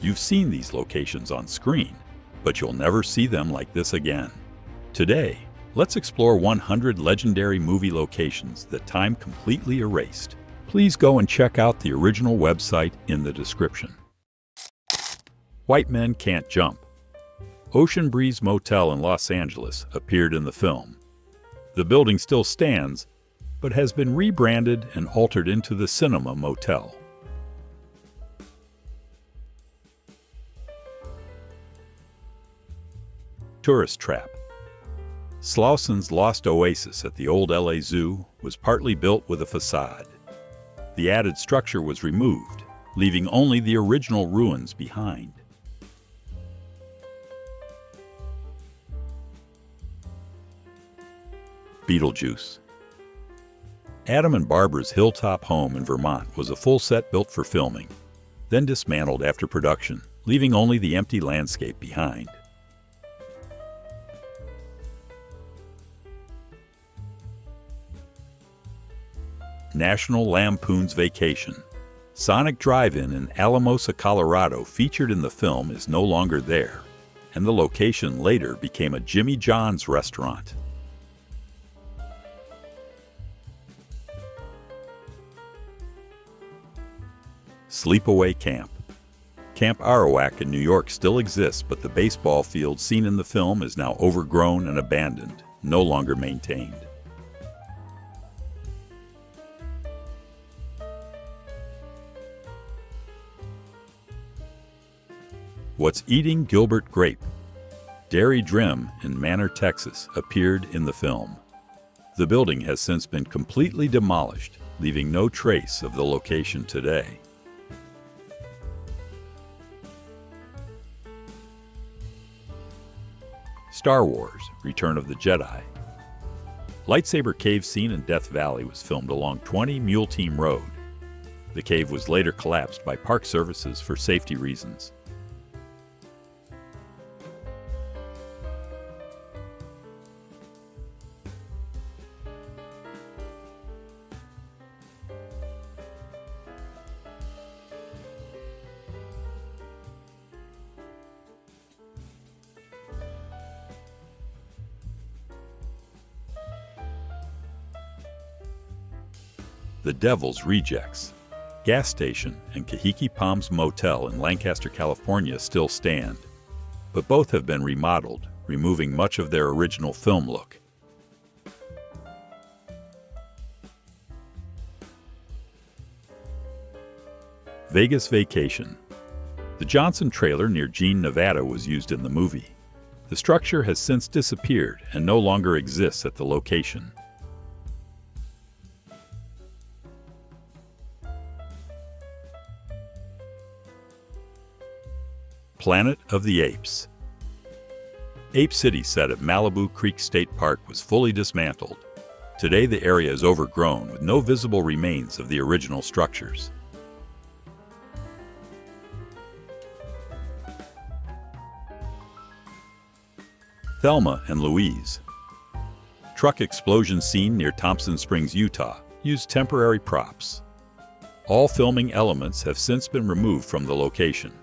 You've seen these locations on screen, but you'll never see them like this again. Today, let's explore 100 legendary movie locations that time completely erased. Please go and check out the original website in the description. White Men Can't Jump. Ocean Breeze Motel in Los Angeles appeared in the film. The building still stands, but has been rebranded and altered into the Cinema Motel. Tourist Trap. Slauson's Lost Oasis at the old LA Zoo was partly built with a facade. The added structure was removed, leaving only the original ruins behind. Beetlejuice. Adam and Barbara's hilltop home in Vermont was a full set built for filming, then dismantled after production, leaving only the empty landscape behind. National Lampoon's Vacation. Sonic Drive-In in Alamosa, Colorado, featured in the film, is no longer there, and the location later became a Jimmy John's restaurant. Sleepaway Camp. Camp Arawak in New York still exists, but the baseball field seen in the film is now overgrown and abandoned, no longer maintained. What's Eating Gilbert Grape? Dairy Drim in Manor, Texas, appeared in the film. The building has since been completely demolished, leaving no trace of the location today. Star Wars: Return of the Jedi. Lightsaber cave scene in Death Valley was filmed along 20 Mule Team Road. The cave was later collapsed by Park Services for safety reasons. The Devil's Rejects. Gas station and Kahiki Palms Motel in Lancaster, California still stand, but both have been remodeled, removing much of their original film look. Vegas Vacation. The Johnson trailer near Jean, Nevada was used in the movie. The structure has since disappeared and no longer exists at the location. Planet of the Apes. Ape City set at Malibu Creek State Park was fully dismantled. Today the area is overgrown with no visible remains of the original structures. Thelma and Louise. Truck explosion scene near Thompson Springs, Utah, used temporary props. All filming elements have since been removed from the location.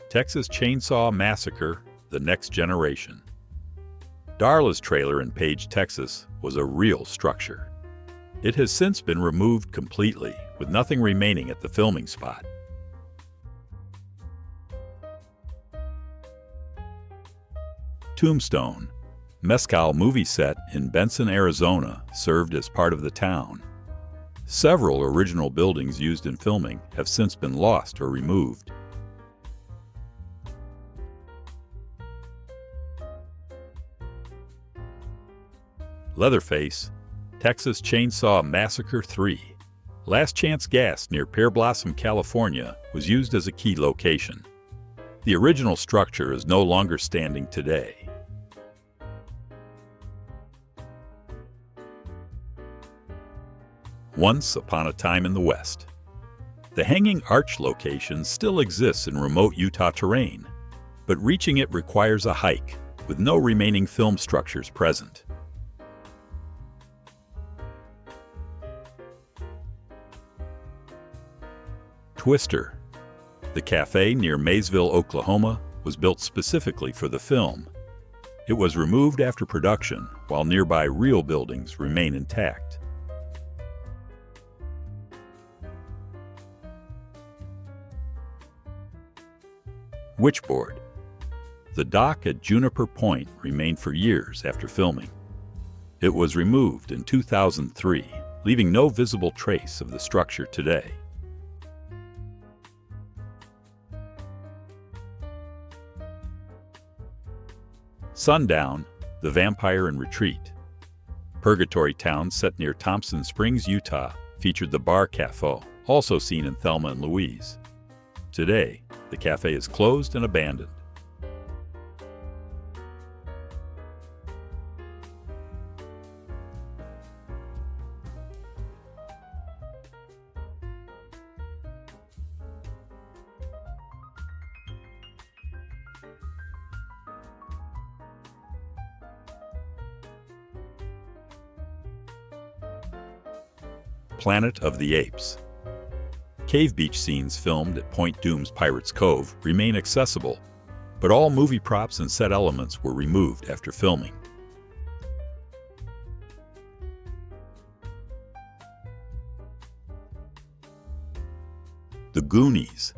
Texas Chainsaw Massacre: The Next Generation. Darla's trailer in Page, Texas, was a real structure. It has since been removed completely, with nothing remaining at the filming spot. Tombstone. Mescal movie set in Benson, Arizona, served as part of the town. Several original buildings used in filming have since been lost or removed. Leatherface, Texas Chainsaw Massacre 3. Last Chance Gas near Pear Blossom, California, was used as a key location. The original structure is no longer standing today. Once Upon a Time in the West. The Hanging Arch location still exists in remote Utah terrain, but reaching it requires a hike, with no remaining film structures present. Twister. The cafe near Maysville, Oklahoma, was built specifically for the film. It was removed after production, while nearby real buildings remain intact. Witchboard. The dock at Juniper Point remained for years after filming. It was removed in 2003, leaving no visible trace of the structure today. Sundown, the Vampire in Retreat. Purgatory Town, set near Thompson Springs, Utah, featured the Bar Cafe, also seen in Thelma and Louise. Today, the cafe is closed and abandoned. Planet of the Apes. Cave beach scenes filmed at Point Doom's Pirates Cove remain accessible, but all movie props and set elements were removed after filming. The Goonies.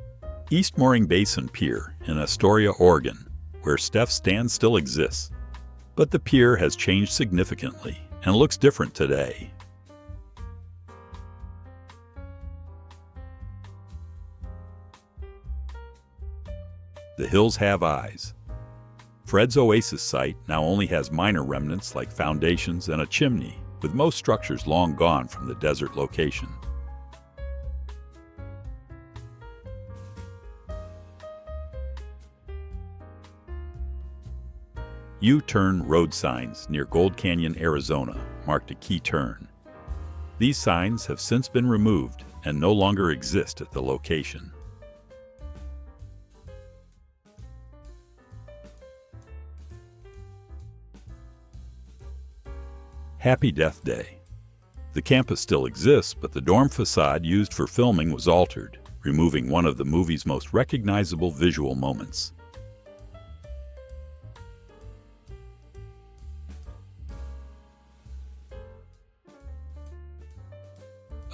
East Mooring Basin Pier in Astoria, Oregon, where Steph's Stand still exists, but the pier has changed significantly and looks different today. The Hills Have Eyes. Fred's Oasis site now only has minor remnants like foundations and a chimney, with most structures long gone from the desert location. U-turn road signs near Gold Canyon, Arizona, marked a key turn. These signs have since been removed and no longer exist at the location. Happy Death Day. The campus still exists, but the dorm facade used for filming was altered, removing one of the movie's most recognizable visual moments.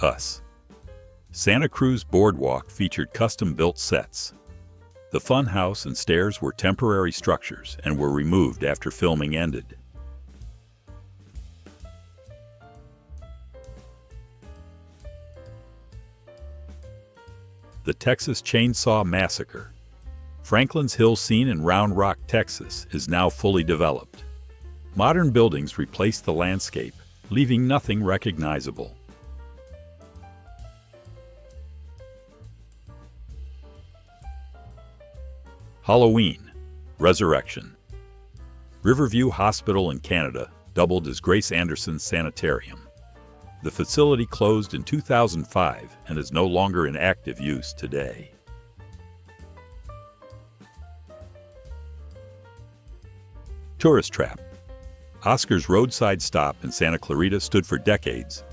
Us. Santa Cruz Boardwalk featured custom-built sets. The fun house and stairs were temporary structures and were removed after filming ended. The Texas Chainsaw Massacre. Franklin's Hill scene in Round Rock, Texas, is now fully developed. Modern buildings replace the landscape, leaving nothing recognizable. Halloween. Resurrection. Riverview Hospital in Canada doubled as Grace Anderson Sanitarium. The facility closed in 2005 and is no longer in active use today. Tourist Trap. Oscar's roadside stop in Santa Clarita stood for decades.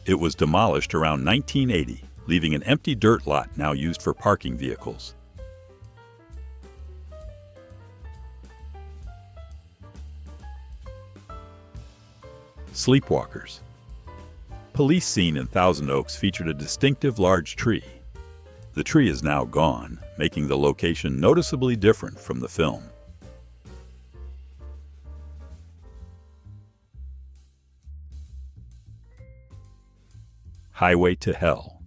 It was demolished around 1980, leaving an empty dirt lot now used for parking vehicles. Sleepwalkers. Police scene in Thousand Oaks featured a distinctive large tree. The tree is now gone, making the location noticeably different from the film. Highway to Hell.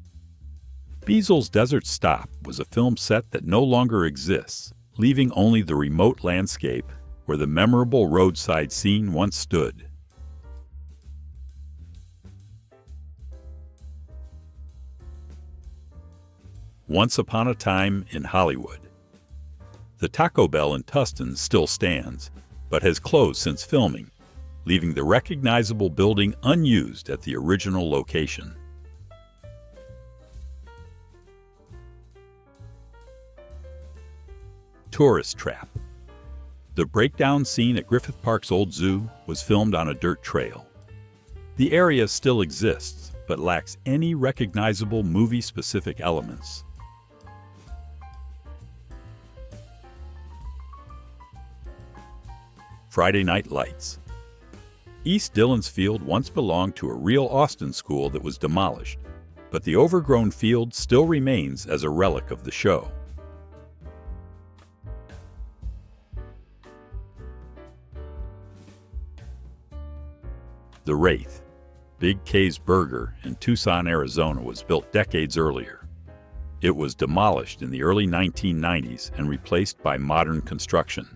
Beasel's Desert Stop was a film set that no longer exists, leaving only the remote landscape where the memorable roadside scene once stood. Once Upon a Time in Hollywood. The Taco Bell in Tustin still stands, but has closed since filming, leaving the recognizable building unused at the original location. Tourist Trap. The breakdown scene at Griffith Park's old zoo was filmed on a dirt trail. The area still exists, but lacks any recognizable movie-specific elements. Friday Night Lights. East Dillon's field once belonged to a real Austin school that was demolished, but the overgrown field still remains as a relic of the show. The Wraith, Big K's Burger in Tucson, Arizona, was built decades earlier. It was demolished in the early 1990s and replaced by modern construction.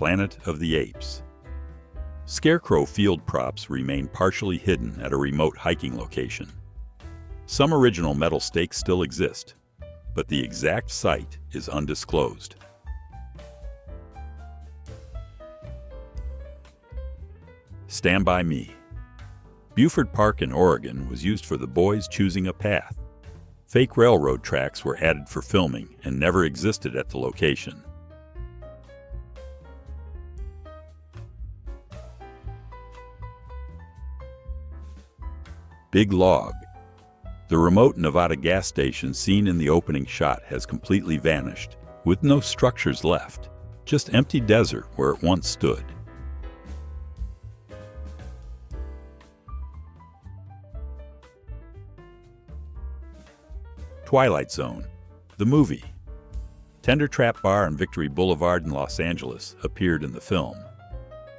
Planet of the Apes. Scarecrow field props remain partially hidden at a remote hiking location. Some original metal stakes still exist, but the exact site is undisclosed. Stand By Me. Buford Park in Oregon was used for the boys choosing a path. Fake railroad tracks were added for filming and never existed at the location. Big Log. The remote Nevada gas station seen in the opening shot has completely vanished, with no structures left, just empty desert where it once stood. Twilight Zone, the movie. Tender Trap Bar on Victory Boulevard in Los Angeles appeared in the film.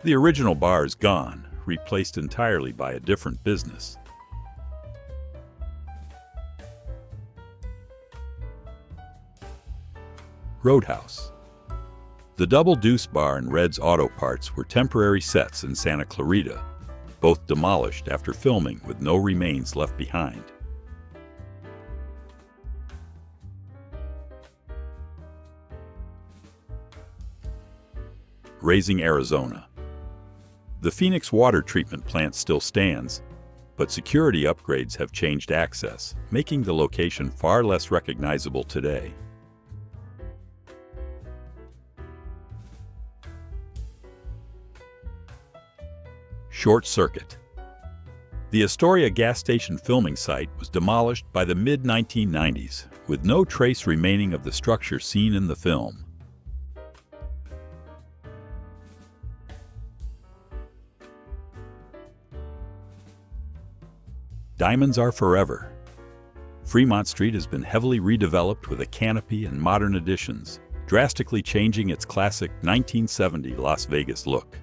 The original bar is gone, replaced entirely by a different business. Roadhouse. The Double Deuce Bar and Red's Auto Parts were temporary sets in Santa Clarita, both demolished after filming with no remains left behind. Raising Arizona. The Phoenix water treatment plant still stands, but security upgrades have changed access, making the location far less recognizable today. Short Circuit. The Astoria gas station filming site was demolished by the mid-1990s, with no trace remaining of the structure seen in the film. Diamonds Are Forever. Fremont Street has been heavily redeveloped with a canopy and modern additions, drastically changing its classic 1970 Las Vegas look.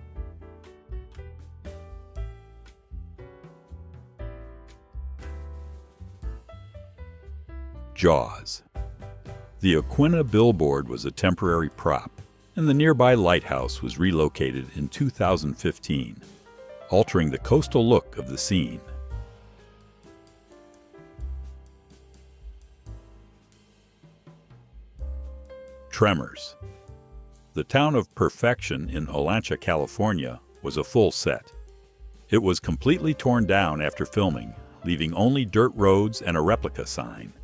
Jaws. The Aquina billboard was a temporary prop, and the nearby lighthouse was relocated in 2015, altering the coastal look of the scene. Tremors. The town of Perfection in Olancha, California, was a full set. It was completely torn down after filming, leaving only dirt roads and a replica sign.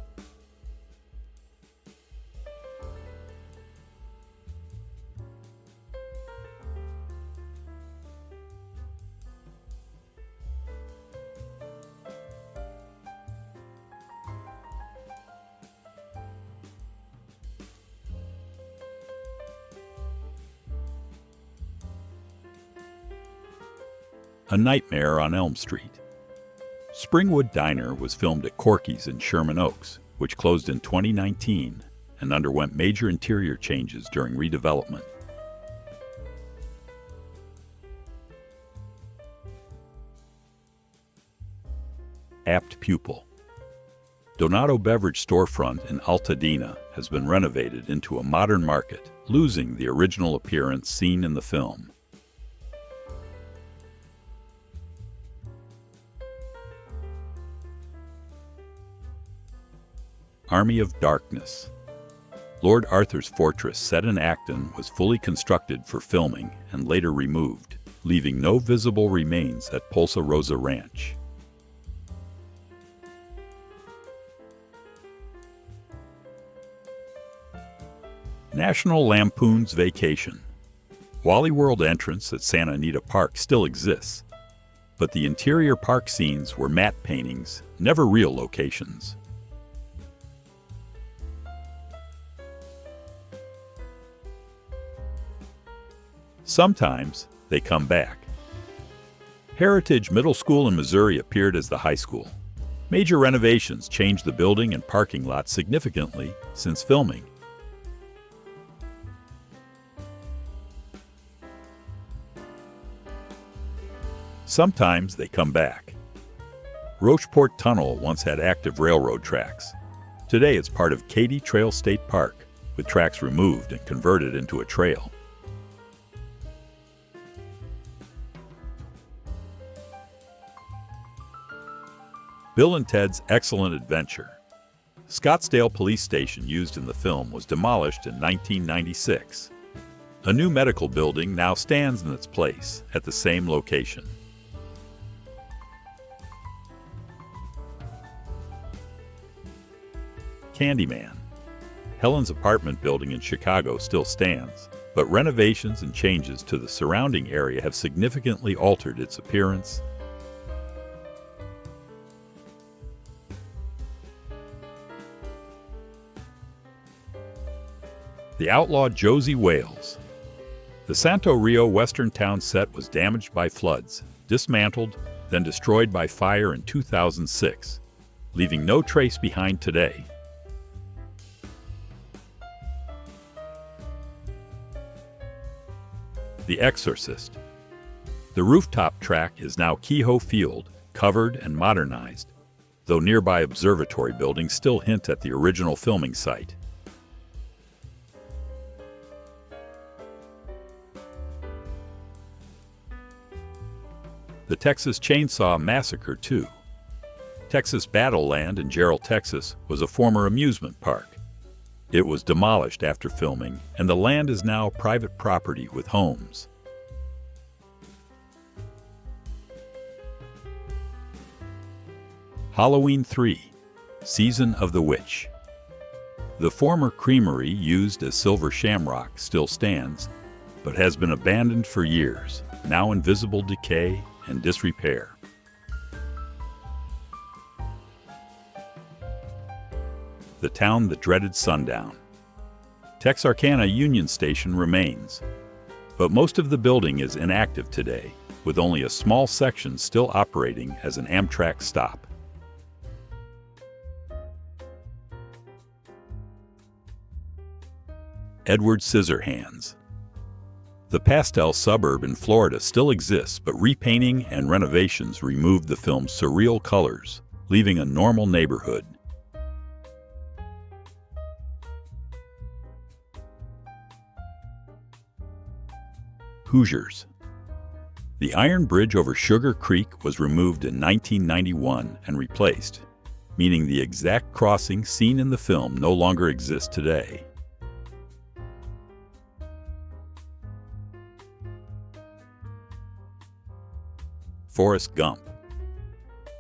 A Nightmare on Elm Street. Springwood Diner was filmed at Corky's in Sherman Oaks, which closed in 2019 and underwent major interior changes during redevelopment. Apt Pupil. Donato Beverage storefront in Altadena has been renovated into a modern market, losing the original appearance seen in the film. Army of Darkness. Lord Arthur's fortress set in Acton was fully constructed for filming and later removed, leaving no visible remains at Polsa Rosa Ranch. National Lampoon's Vacation. Wally World entrance at Santa Anita Park still exists, but the interior park scenes were matte paintings, never real locations. Sometimes they come back. Heritage Middle School in Missouri appeared as the high school. Major renovations changed the building and parking lot significantly since filming. Sometimes they come back. Rocheport Tunnel once had active railroad tracks. Today it's part of Katy Trail State Park, with tracks removed and converted into a trail. Bill and Ted's Excellent Adventure. Scottsdale Police Station used in the film was demolished in 1996. A new medical building now stands in its place at the same location. Candyman. Helen's apartment building in Chicago still stands, but renovations and changes to the surrounding area have significantly altered its appearance. The Outlaw Josie Wales. The Santo Rio Western Town set was damaged by floods, dismantled, then destroyed by fire in 2006, leaving no trace behind today. The Exorcist. The rooftop track is now Kehoe Field, covered and modernized, though nearby observatory buildings still hint at the original filming site. The Texas Chainsaw Massacre 2. Texas Battleland in Gerald, Texas, was a former amusement park. It was demolished after filming, and the land is now private property with homes. Halloween 3. Season of the Witch. The former creamery used as Silver Shamrock still stands, but has been abandoned for years, now in visible decay and disrepair. The town that dreaded sundown. Texarkana Union Station remains, but most of the building is inactive today, with only a small section still operating as an Amtrak stop. Edward Scissorhands. The pastel suburb in Florida still exists, but repainting and renovations removed the film's surreal colors, leaving a normal neighborhood. Hoosiers. The iron bridge over Sugar Creek was removed in 1991 and replaced, meaning the exact crossing seen in the film no longer exists today. Forrest Gump.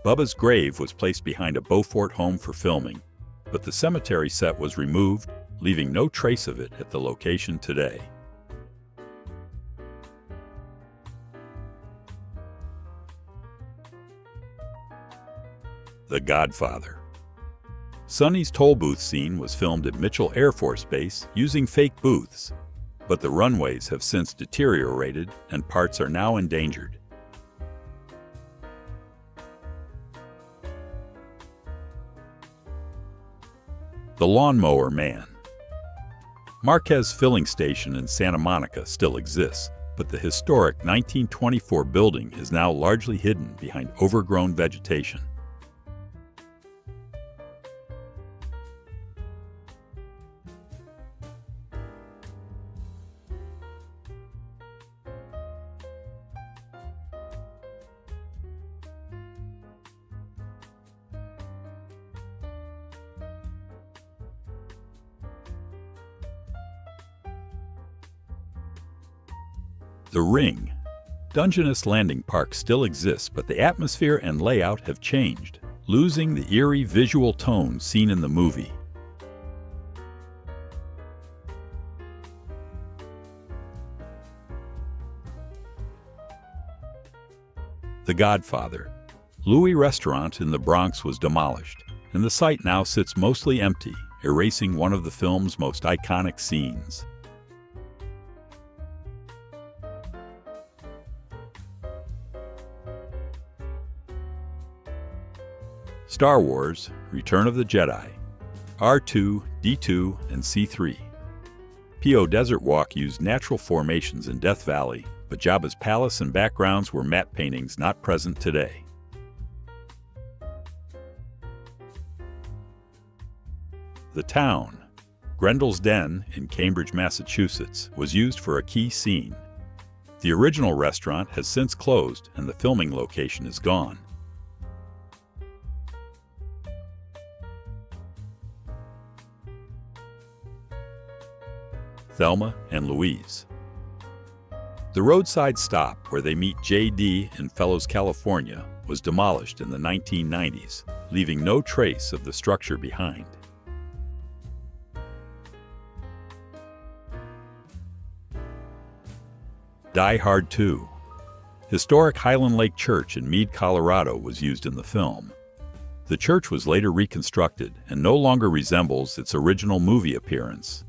Bubba's grave was placed behind a Beaufort home for filming, but the cemetery set was removed, leaving no trace of it at the location today. The Godfather. Sonny's toll booth scene was filmed at Mitchell Air Force Base using fake booths, but the runways have since deteriorated and parts are now endangered. The Lawnmower Man. Marquez Filling Station in Santa Monica still exists, but the historic 1924 building is now largely hidden behind overgrown vegetation. The Ring. Dungeness Landing Park still exists, but the atmosphere and layout have changed, losing the eerie visual tone seen in the movie. The Godfather. Louis Restaurant in the Bronx was demolished, and the site now sits mostly empty, erasing one of the film's most iconic scenes. Star Wars: Return of the Jedi. R2, D2, and C3. P.O. Desert Walk used natural formations in Death Valley, but Jabba's palace and backgrounds were matte paintings not present today. The Town. Grendel's Den in Cambridge, Massachusetts, was used for a key scene. The original restaurant has since closed and the filming location is gone. Thelma and Louise. The roadside stop where they meet J.D. in Fellows, California, was demolished in the 1990s, leaving no trace of the structure behind. Die Hard 2. Historic Highland Lake Church in Meade, Colorado was used in the film. The church was later reconstructed and no longer resembles its original movie appearance.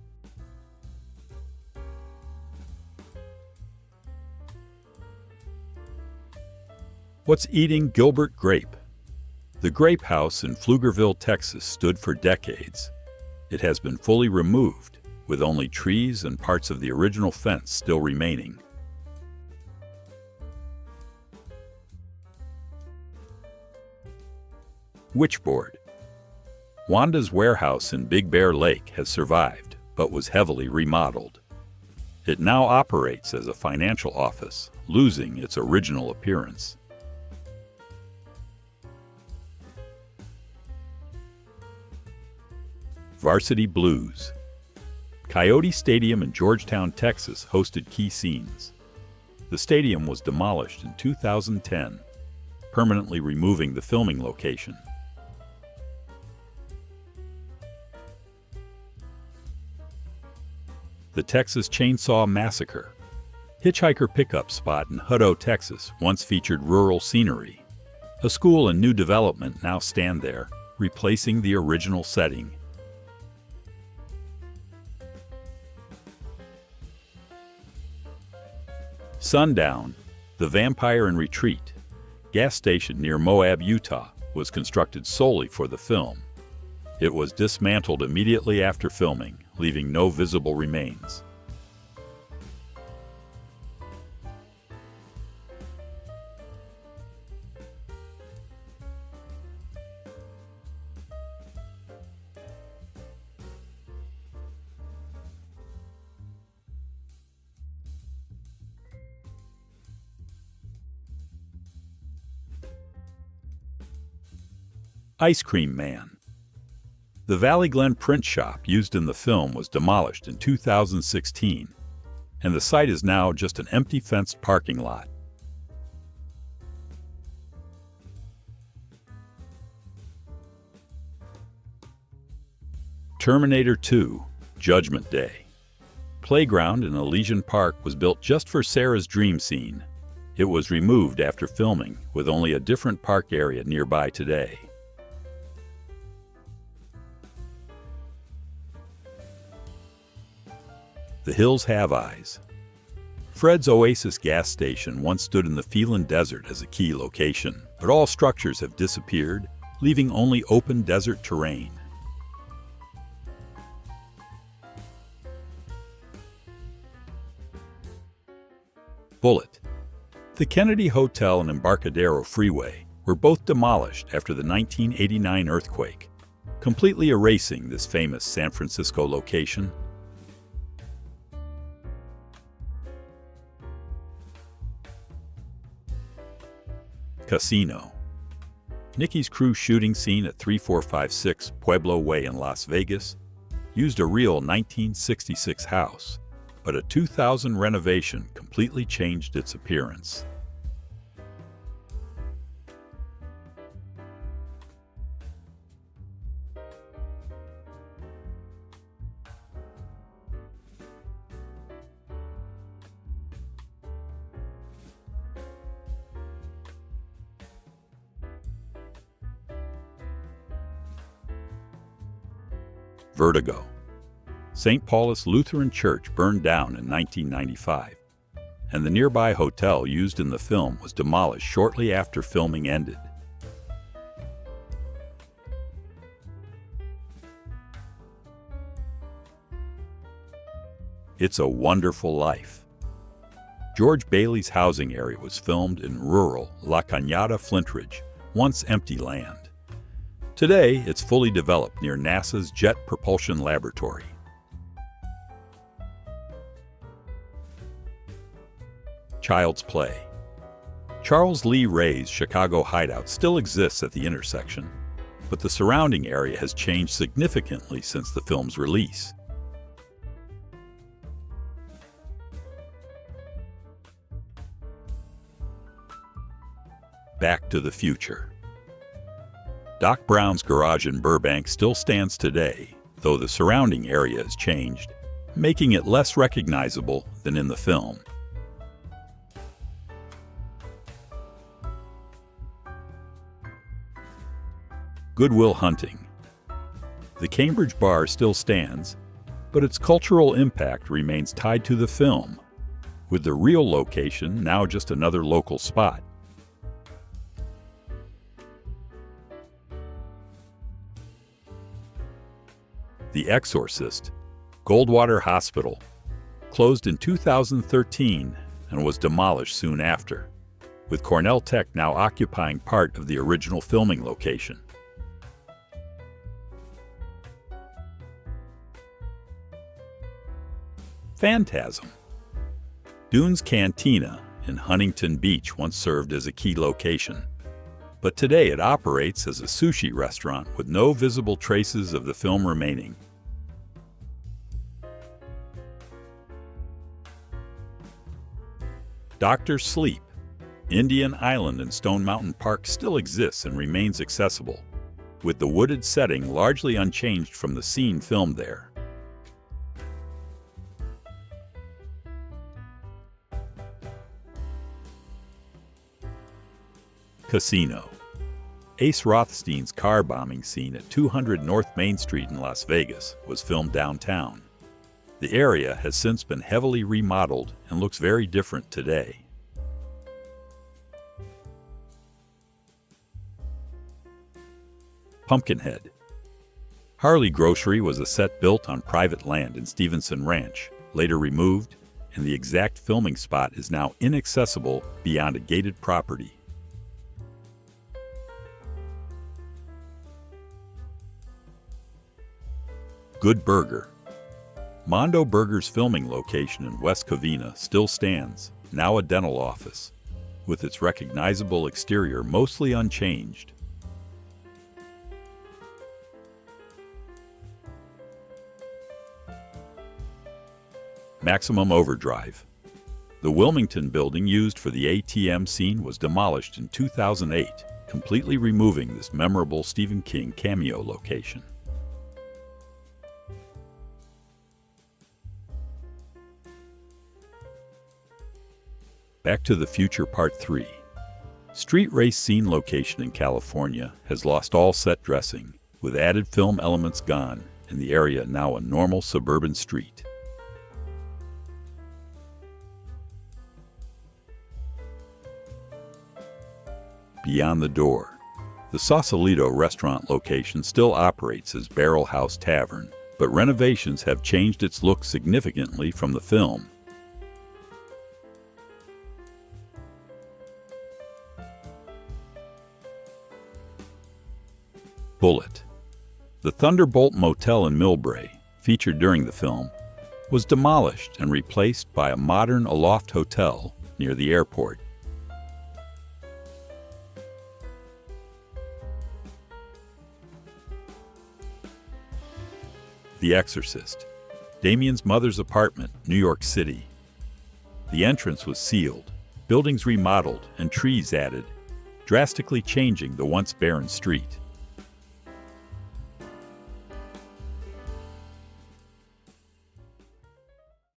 What's eating Gilbert Grape? The Grape House in Pflugerville, Texas stood for decades. It has been fully removed, with only trees and parts of the original fence still remaining. Witchboard. Wanda's warehouse in Big Bear Lake has survived, but was heavily remodeled. It now operates as a financial office, losing its original appearance. Varsity Blues. Coyote Stadium in Georgetown, Texas hosted key scenes. The stadium was demolished in 2010, permanently removing the filming location. The Texas Chainsaw Massacre. Hitchhiker Pickup Spot in Hutto, Texas once featured rural scenery. A school and new development now stand there, replacing the original setting. Sundown. The Vampire in Retreat. Gas station near Moab, Utah, was constructed solely for the film. It was dismantled immediately after filming, leaving no visible remains. Ice Cream Man. The Valley Glen print shop used in the film was demolished in 2016, and the site is now just an empty fenced parking lot. Terminator 2: Judgment Day. Playground in Elysian Park was built just for Sarah's dream scene. It was removed after filming, with only a different park area nearby today. The Hills Have Eyes. Fred's Oasis gas station once stood in the Phelan Desert as a key location, but all structures have disappeared, leaving only open desert terrain. Bullet. The Kennedy Hotel and Embarcadero Freeway were both demolished after the 1989 earthquake, completely erasing this famous San Francisco location. Casino. Nicky's Crew shooting scene at 3456 Pueblo Way in Las Vegas used a real 1966 house, but a 2000 renovation completely changed its appearance. Vertigo. St. Paul's Lutheran Church burned down in 1995, and the nearby hotel used in the film was demolished shortly after filming ended. It's a Wonderful Life. George Bailey's housing area was filmed in rural La Cañada Flintridge, once empty land. Today, it's fully developed near NASA's Jet Propulsion Laboratory. Child's Play. Charles Lee Ray's Chicago hideout still exists at the intersection, but the surrounding area has changed significantly since the film's release. Back to the Future. Doc Brown's garage in Burbank still stands today, though the surrounding area has changed, making it less recognizable than in the film. Good Will Hunting. The Cambridge Bar still stands, but its cultural impact remains tied to the film, with the real location now just another local spot. The Exorcist. Goldwater Hospital. Closed in 2013 and was demolished soon after, with Cornell Tech now occupying part of the original filming location. Phantasm. Dunes Cantina in Huntington Beach once served as a key location, but today it operates as a sushi restaurant with no visible traces of the film remaining. Dr. Sleep. Indian Island in Stone Mountain Park still exists and remains accessible, with the wooded setting largely unchanged from the scene filmed there. Casino. Ace Rothstein's car bombing scene at 200 North Main Street in Las Vegas was filmed downtown. The area has since been heavily remodeled and looks very different today. Pumpkinhead. Harley Grocery was a set built on private land in Stevenson Ranch, later removed, and the exact filming spot is now inaccessible beyond a gated property. Good Burger. Mondo Burger's filming location in West Covina still stands, now a dental office, with its recognizable exterior mostly unchanged. Maximum Overdrive. The Wilmington building used for the ATM scene was demolished in 2008, completely removing this memorable Stephen King cameo location. Back to the Future Part 3. Street race scene location in California has lost all set dressing, with added film elements gone, and the area now a normal suburban street. Beyond the Door. The Sausalito restaurant location still operates as Barrel House Tavern, but renovations have changed its look significantly from the film. Bullet. The Thunderbolt Motel in Millbrae, featured during the film, was demolished and replaced by a modern aloft hotel near the airport. The Exorcist. Damien's mother's apartment, New York City. The entrance was sealed, buildings remodeled, and trees added, drastically changing the once barren street.